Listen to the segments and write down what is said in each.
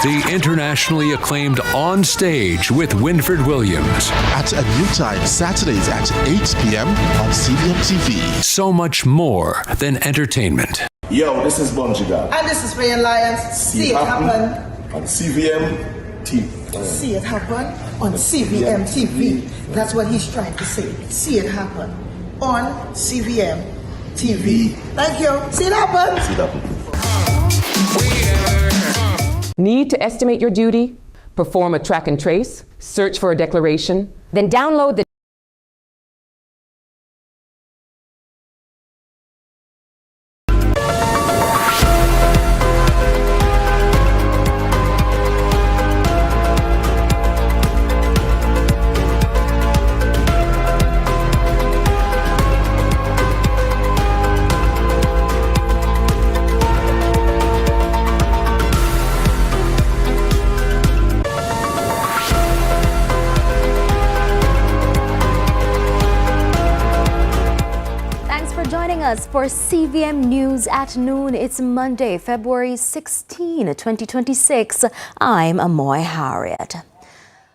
The internationally acclaimed On Stage with Winfred Williams. At a new time, Saturdays at 8 p.m. on CVM TV. So much more than entertainment. Yo, this is Bungie God. And this is Rayan Lyons. See it happen on CVM TV. See it happen on CVM TV. That's what he's trying to say. See it happen on CVM TV. Thank you. See it happen. See it happen. Need to estimate your duty? Perform a track and trace? Search for a declaration? Then download the for CVM News at Noon. It's Monday, February 16, 2026. I'm Amoy Harriet.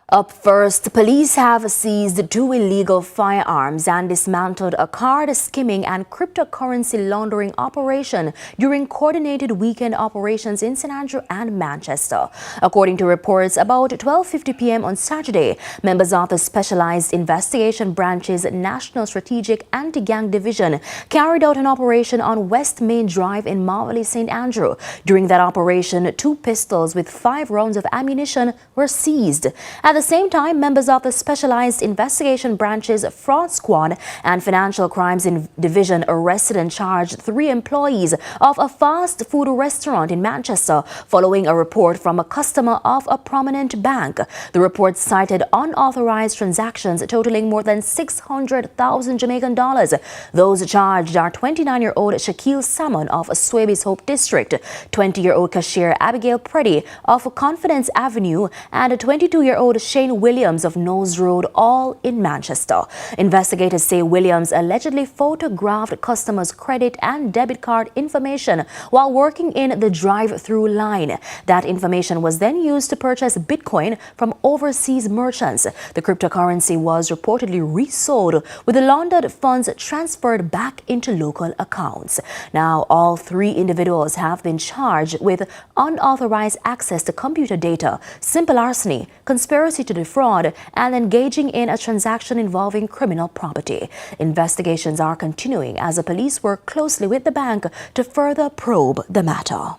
Up first, police have seized 2 illegal firearms and dismantled a card skimming and cryptocurrency laundering operation during coordinated weekend operations in St. Andrew and Manchester. According to reports, about 12:50 p.m. on Saturday, members of the Specialized Investigation Branch's National Strategic Anti-Gang Division carried out an operation on West Main Drive in Marley, St. Andrew. During that operation, 2 pistols with 5 rounds of ammunition were seized. At the same time, members of the Specialized Investigation Branch's Fraud Squad and Financial Crimes Division arrested and charged 3 employees of a fast food restaurant in Manchester following a report from a customer of a prominent bank. The report cited unauthorized transactions totaling more than 600,000 Jamaican dollars. Those charged are 29-year-old Shaquille Salmon of Swabies Hope District, 20-year-old cashier Abigail Preddy of Confidence Avenue, and a 22-year-old Shane Williams of Knowles Road, all in Manchester. Investigators say Williams allegedly photographed customers' credit and debit card information while working in the drive-through line. That information was then used to purchase Bitcoin from overseas merchants. The cryptocurrency was reportedly resold with the laundered funds transferred back into local accounts. Now, all 3 individuals have been charged with unauthorized access to computer data, simple larceny, conspiracy to defraud, and engaging in a transaction involving criminal property. Investigations are continuing as the police work closely with the bank to further probe the matter.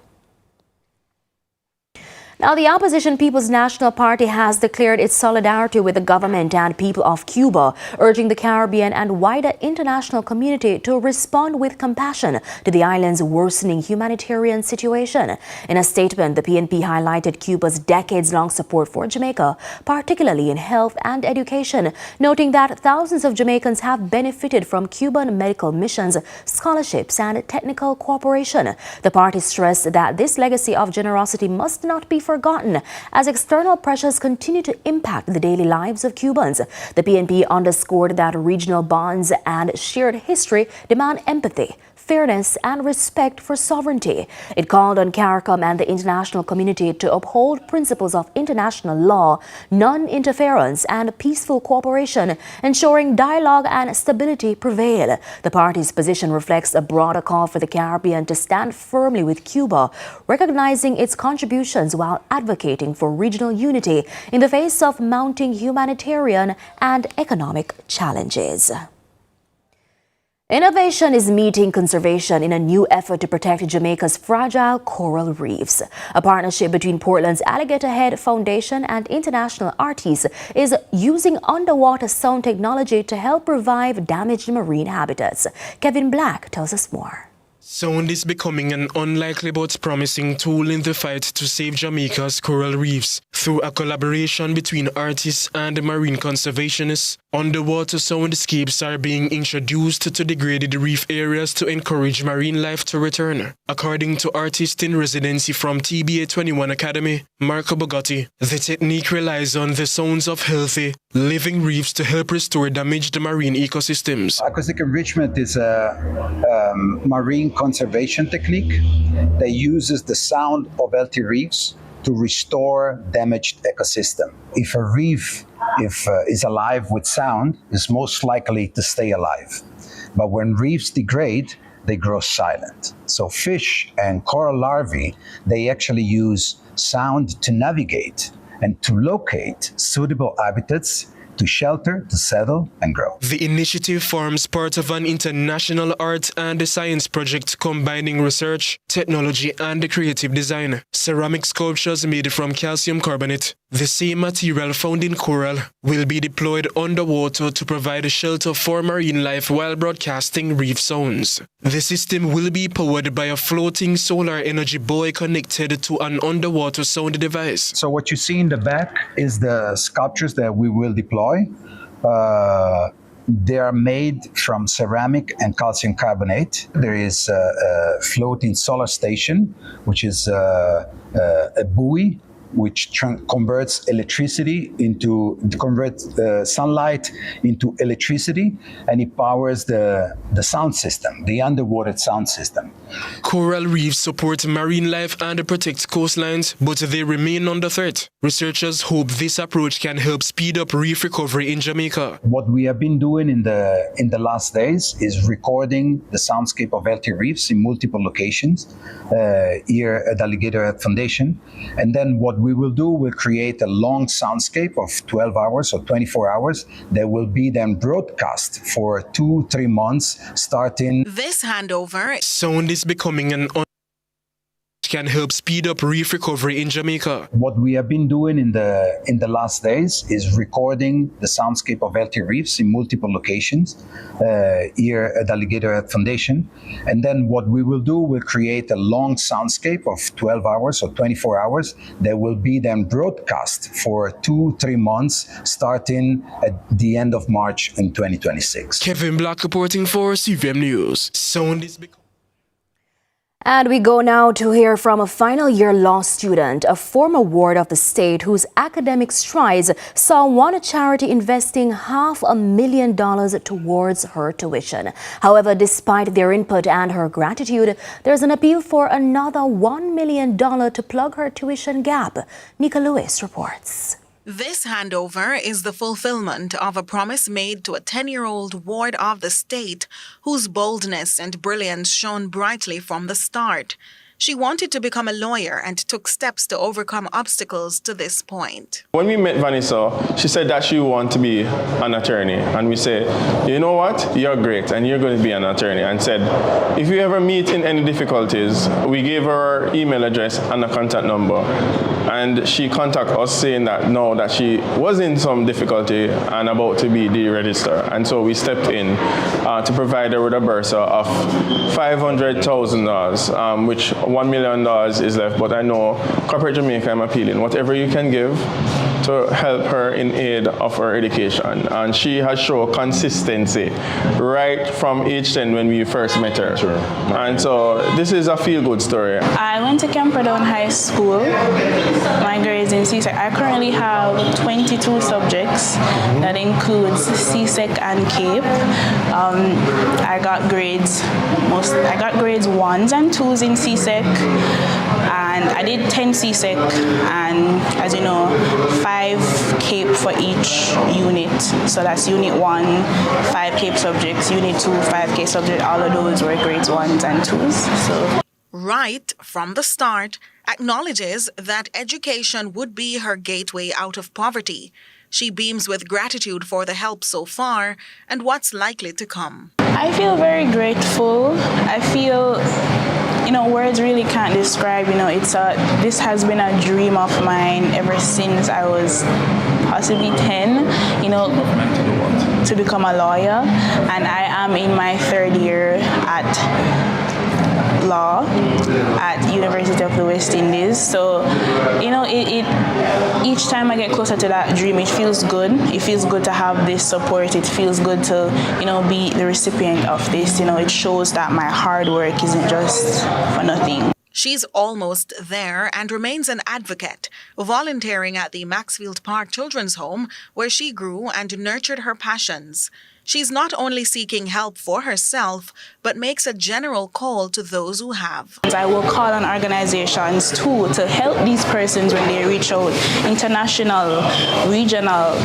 Now, the opposition People's National Party has declared its solidarity with the government and people of Cuba, urging the Caribbean and wider international community to respond with compassion to the island's worsening humanitarian situation. In a statement, the PNP highlighted Cuba's decades-long support for Jamaica, particularly in health and education, noting that thousands of Jamaicans have benefited from Cuban medical missions, scholarships, and technical cooperation. The party stressed that this legacy of generosity must not be forgotten as external pressures continue to impact the daily lives of Cubans. The PNP underscored that regional bonds and shared history demand empathy, fairness, and respect for sovereignty. It called on CARICOM and the international community to uphold principles of international law, non-interference, and peaceful cooperation, ensuring dialogue and stability prevail. The party's position reflects a broader call for the Caribbean to stand firmly with Cuba, recognizing its contributions while advocating for regional unity in the face of mounting humanitarian and economic challenges. Innovation is meeting conservation in a new effort to protect Jamaica's fragile coral reefs. A partnership between Portland's Alligator Head Foundation and international artists is using underwater sound technology to help revive damaged marine habitats. Kevin Black tells us more. Sound is becoming an unlikely but promising tool in the fight to save Jamaica's coral reefs. Through a collaboration between artists and marine conservationists, underwater soundscapes are being introduced to degraded reef areas to encourage marine life to return. According to artist in residency from TBA 21 Academy, Marco Bogotti, the technique relies on the sounds of healthy, living reefs to help restore damaged marine ecosystems. Acoustic enrichment is a marine conservation technique that uses the sound of healthy reefs to restore damaged ecosystem. If a reef is alive with sound, it's most likely to stay alive. But when reefs degrade, they grow silent. So fish and coral larvae, they actually use sound to navigate and to locate suitable habitats to shelter, to settle, and grow. The initiative forms part of an international art and science project combining research, technology, and creative design. Ceramic sculptures made from calcium carbonate, the same material found in coral, will be deployed underwater to provide shelter for marine life while broadcasting reef sounds. The system will be powered by a floating solar energy buoy connected to an underwater sound device. So what you see in the back is the sculptures that we will deploy. They are made from ceramic and calcium carbonate. There is a floating solar station, which is a buoy which converts sunlight into electricity, and it powers the sound system, the underwater sound system. Coral reefs support marine life and protect coastlines, but they remain under threat. Researchers hope this approach can help speed up reef recovery in Jamaica. What we have been doing in the last days is recording the soundscape of healthy reefs in multiple locations here at Alligator Head Foundation. And then what we will do, we'll create a long soundscape of 12 hours or 24 hours that will be then broadcast for 2-3 months starting. This handover. Sound is becoming an can help speed up reef recovery in Jamaica. What we have been doing in the last days is recording the soundscape of healthy reefs in multiple locations here at Alligator Head Foundation. And then what we will do, we'll create a long soundscape of 12 hours or 24 hours that will be then broadcast for 2-3 months starting at the end of March in 2026. Kevin Black reporting for CVM News. Sound is becoming. And we go now to hear from a final year law student, a former ward of the state whose academic strides saw one charity investing $500,000 towards her tuition. However, despite their input and her gratitude, there's an appeal for another $1 million to plug her tuition gap. Nika Lewis reports. This handover is the fulfillment of a promise made to a 10-year-old ward of the state whose boldness and brilliance shone brightly from the start. She wanted to become a lawyer and took steps to overcome obstacles to this point. When we met Vanessa, she said that she wanted to be an attorney. And we said, you know what? You're great and you're going to be an attorney. And said, if you ever meet in any difficulties, we gave her her email address and a contact number. And she contacted us saying that no, that she was in some difficulty and about to be deregistered. And so we stepped in to provide her with a bursa of $500,000, which $1 million is left. But I know Corporate Jamaica, I'm appealing. Whatever you can give to help her in aid of her education. And she has shown consistency right from age 10 when we first met her. Sure. And so this is a feel-good story. I went to Camperdown High School. My grades in CSEC. I currently have 22 subjects. That includes CSEC and CAPE. I got grades 1s and 2s in CSEC. And I did 10 CSEC and, as you know, 5 CAPE for each unit. So that's Unit 1, 5 CAPE subjects, Unit 2, 5 CAPE subjects. All of those were grades 1s and 2s. So. Right from the start, acknowledges that education would be her gateway out of poverty. She beams with gratitude for the help so far and what's likely to come. I feel very grateful. I feel, words really can't describe, this has been a dream of mine ever since I was possibly 10, to become a lawyer. And I am in my 3rd year at law at University of the West Indies. So, each time I get closer to that dream, it feels good. It feels good to have this support. It feels good to, be the recipient of this. It shows that my hard work isn't just for nothing. She's almost there and remains an advocate, volunteering at the Maxfield Park Children's Home, where she grew and nurtured her passions. She's not only seeking help for herself, but makes a general call to those who have. I will call on organizations too to help these persons when they reach out, international, regional,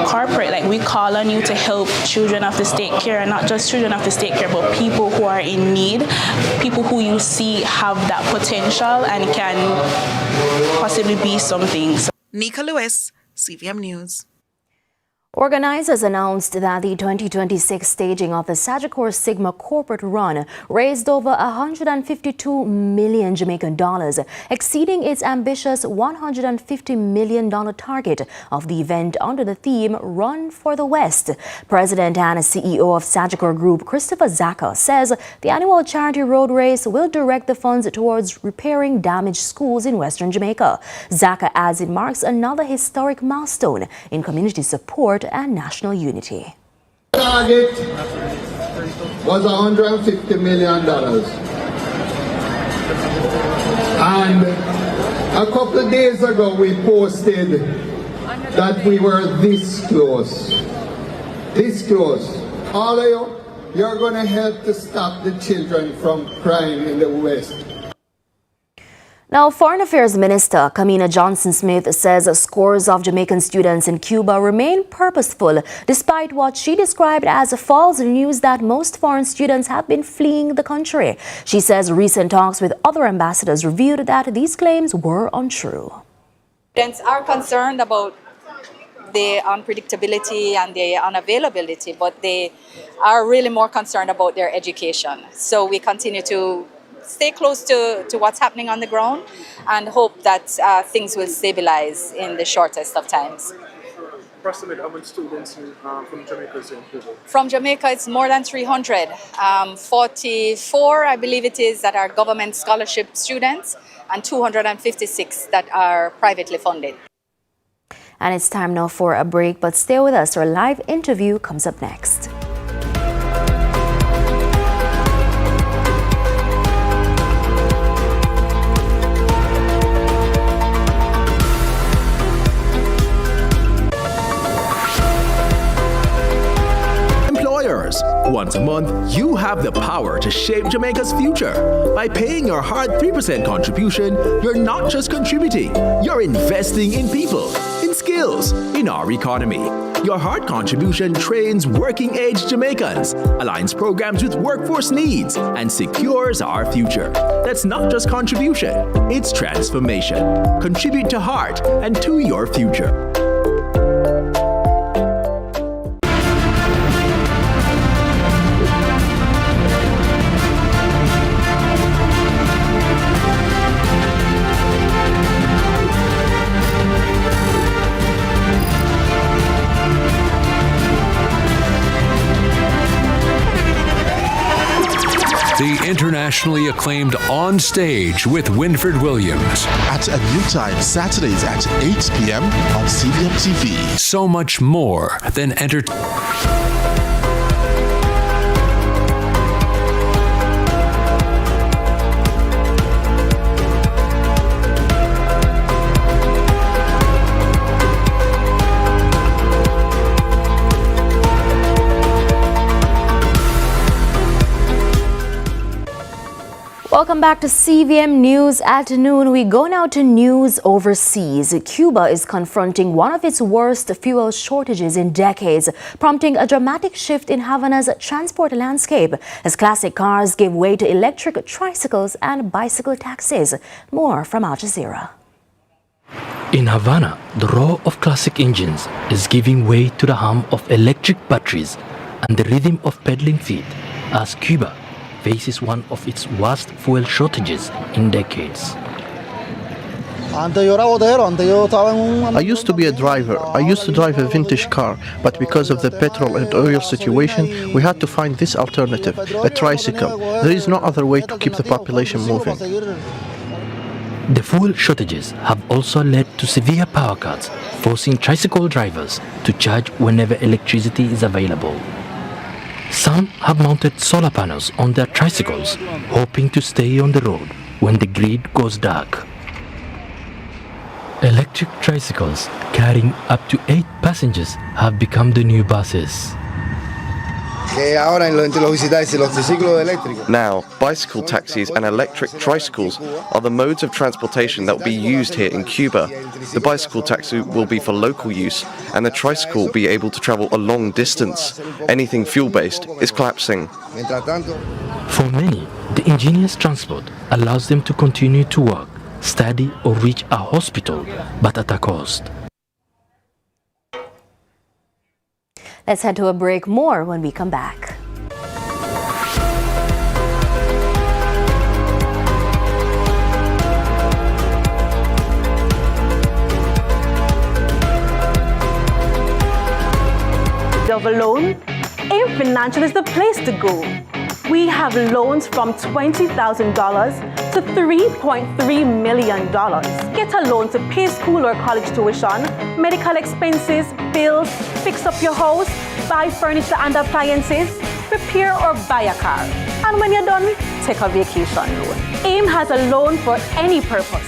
corporate. Like, we call on you to help children of the state care, and not just children of the state care, but people who are in need, people who you see have that potential and can possibly be something. Nika Lewis, CVM News. Organizers announced that the 2026 staging of the Sagicor Sigma corporate run raised over 152 million Jamaican dollars, exceeding its ambitious $150 million target of the event under the theme Run for the West. President and CEO of Sagicor Group, Christopher Zaka, says the annual charity road race will direct the funds towards repairing damaged schools in Western Jamaica. Zaka adds it marks another historic milestone in community support and national unity. The target was $150 million. And a couple of days ago we posted that we were this close. This close. All of you, you're going to help to stop the children from crying in the West. Now, Foreign Affairs Minister Kamina Johnson-Smith says scores of Jamaican students in Cuba remain purposeful despite what she described as false news that most foreign students have been fleeing the country. She says recent talks with other ambassadors revealed that these claims were untrue. Students are concerned about the unpredictability and the unavailability, but they are really more concerned about their education. So we continue to stay close to what's happening on the ground and hope that things will stabilize in the shortest of times. Approximately how many students from Jamaica is in Cuba? From Jamaica, it's more than 300. 44, I believe it is, that are government scholarship students and 256 that are privately funded. And it's time now for a break, but stay with us. Our live interview comes up next. Once a month, you have the power to shape Jamaica's future. By paying your hard 3% contribution, you're not just contributing, you're investing in people, in skills, in our economy. Your hard contribution trains working-age Jamaicans, aligns programs with workforce needs, and secures our future. That's not just contribution, it's transformation. Contribute to heart and to your future. The internationally acclaimed On Stage with Winfred Williams. At a new time, Saturdays at 8 p.m. on CVM TV. So much more than entertainment. Welcome back to CVM News at Noon. We go now to news overseas. Cuba is confronting one of its worst fuel shortages in decades, prompting a dramatic shift in Havana's transport landscape as classic cars give way to electric tricycles and bicycle taxis. More from Al Jazeera. In Havana, the roar of classic engines is giving way to the hum of electric batteries and the rhythm of pedaling feet as Cuba faces one of its worst fuel shortages in decades. I used to be a driver. I used to drive a vintage car, but because of the petrol and oil situation, we had to find this alternative, a tricycle. There is no other way to keep the population moving. The fuel shortages have also led to severe power cuts, forcing tricycle drivers to charge whenever electricity is available. Some have mounted solar panels on their tricycles, hoping to stay on the road when the grid goes dark. Electric tricycles carrying up to 8 passengers have become the new buses. Now, bicycle taxis and electric tricycles are the modes of transportation that will be used here in Cuba. The bicycle taxi will be for local use, and the tricycle will be able to travel a long distance. Anything fuel-based is collapsing. For many, the ingenious transport allows them to continue to work, study or reach a hospital, but at a cost. Let's head to a break. More when we come back. Of a loan, AIM Financial is the place to go. We have loans from $20,000 to $3.3 million. Get a loan to pay school or college tuition, medical expenses, bills, fix up your house, buy furniture and appliances, repair or buy a car. And when you're done, take a vacation loan. AIM has a loan for any purpose.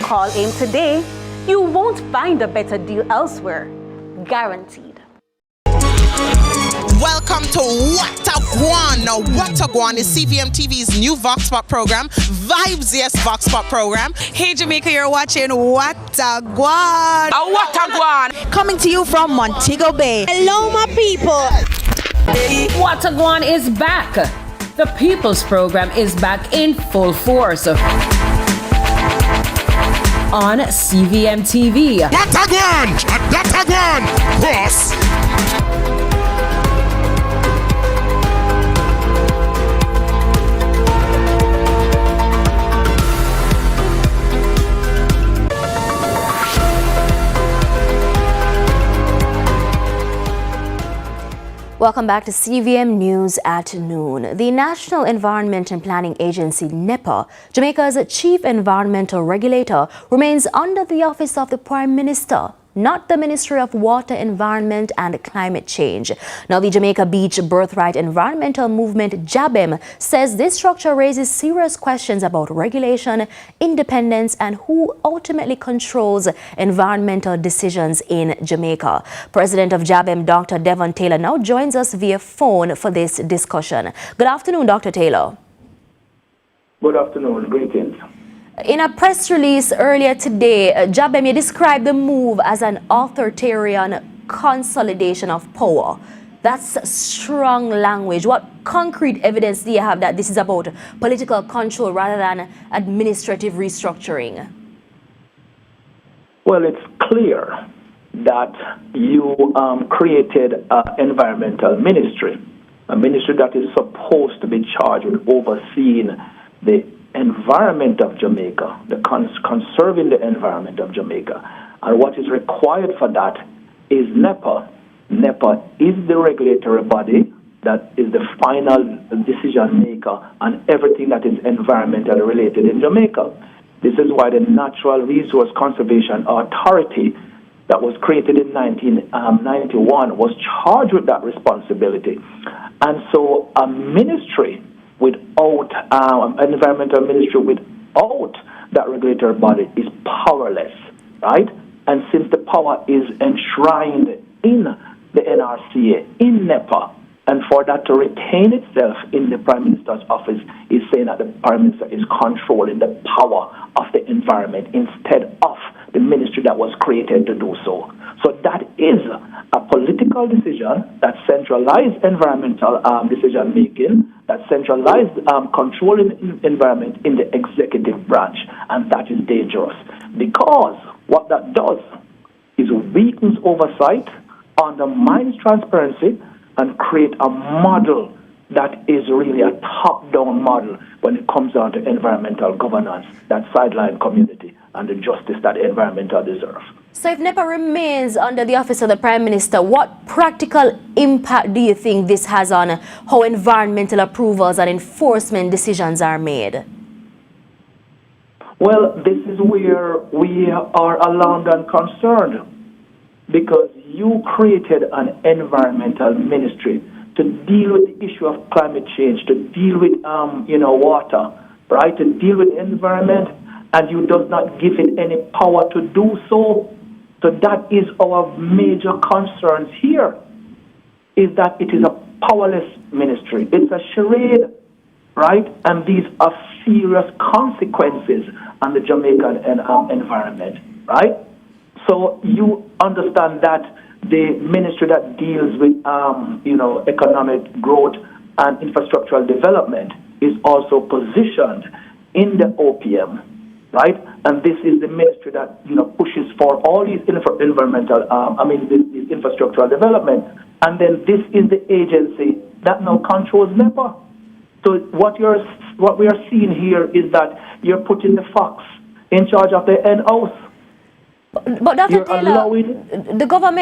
Call AIM today. You won't find a better deal elsewhere. Guaranteed. Welcome to What a Guan. Now, What a Guan is CVM TV's new Vox Pop program, Vibes Yes Vox Pop program. Hey Jamaica, you're watching What a Guan. What a Guan. Coming to you from Montego Bay. Hello, my people. What a Guan is back. The People's Program is back in full force on CVM TV. What a Guan. What a Guan. Cross. Welcome back to CVM News at Noon. The National Environment and Planning Agency, NEPA, Jamaica's chief environmental regulator, remains under the office of the Prime Minister, not the Ministry of Water, Environment and Climate Change. Now, the Jamaica Beach Birthright Environmental Movement, JABEM, says this structure raises serious questions about regulation, independence, and who ultimately controls environmental decisions in Jamaica. President of JABEM, Dr. Devon Taylor, now joins us via phone for this discussion. Good afternoon, Dr. Taylor. Good afternoon. Greetings. In a press release earlier today, JABEM, you described the move as an authoritarian consolidation of power. That's strong language. What concrete evidence do you have that this is about political control rather than administrative restructuring? Well, it's clear that you created an environmental ministry, a ministry that is supposed to be charged with overseeing the environment of Jamaica, conserving the environment of Jamaica. And what is required for that is NEPA. NEPA is the regulatory body that is the final decision maker on everything that is environmentally related in Jamaica. This is why the Natural Resource Conservation Authority that was created in 1991 was charged with that responsibility. And so a ministry without an environmental ministry without that regulatory body is powerless, right? And since the power is enshrined in the NRCA, in NEPA, and for that to retain itself in the Prime Minister's office is saying that the Prime Minister is controlling the power of the environment instead of the ministry that was created to do so. So that is a political decision that centralized environmental decision-making, that centralized controlling environment in the executive branch, and that is dangerous because what that does is weakens oversight, undermines transparency, and create a model that is really a top-down model when it comes down to environmental governance that sideline community and the justice that the environmental deserve. So if NEPA remains under the office of the Prime Minister, what practical impact do you think this has on how environmental approvals and enforcement decisions are made? Well, this is where we are alarmed and concerned because you created an environmental ministry to deal with the issue of climate change, to deal with water, right, to deal with the environment, and you does not give it any power to do so. So that is our major concerns here, is that it is a powerless ministry. It's a charade, right? And these are serious consequences on the Jamaican environment, right? So you understand that the ministry that deals with, economic growth and infrastructural development is also positioned in the OPM, right? And this is the ministry that, pushes for all these environmental, this infrastructural development. And then this is the agency that now controls NEPA. So what we are seeing here is that you're putting the fox in charge of the end house. But Dr. Taylor, the government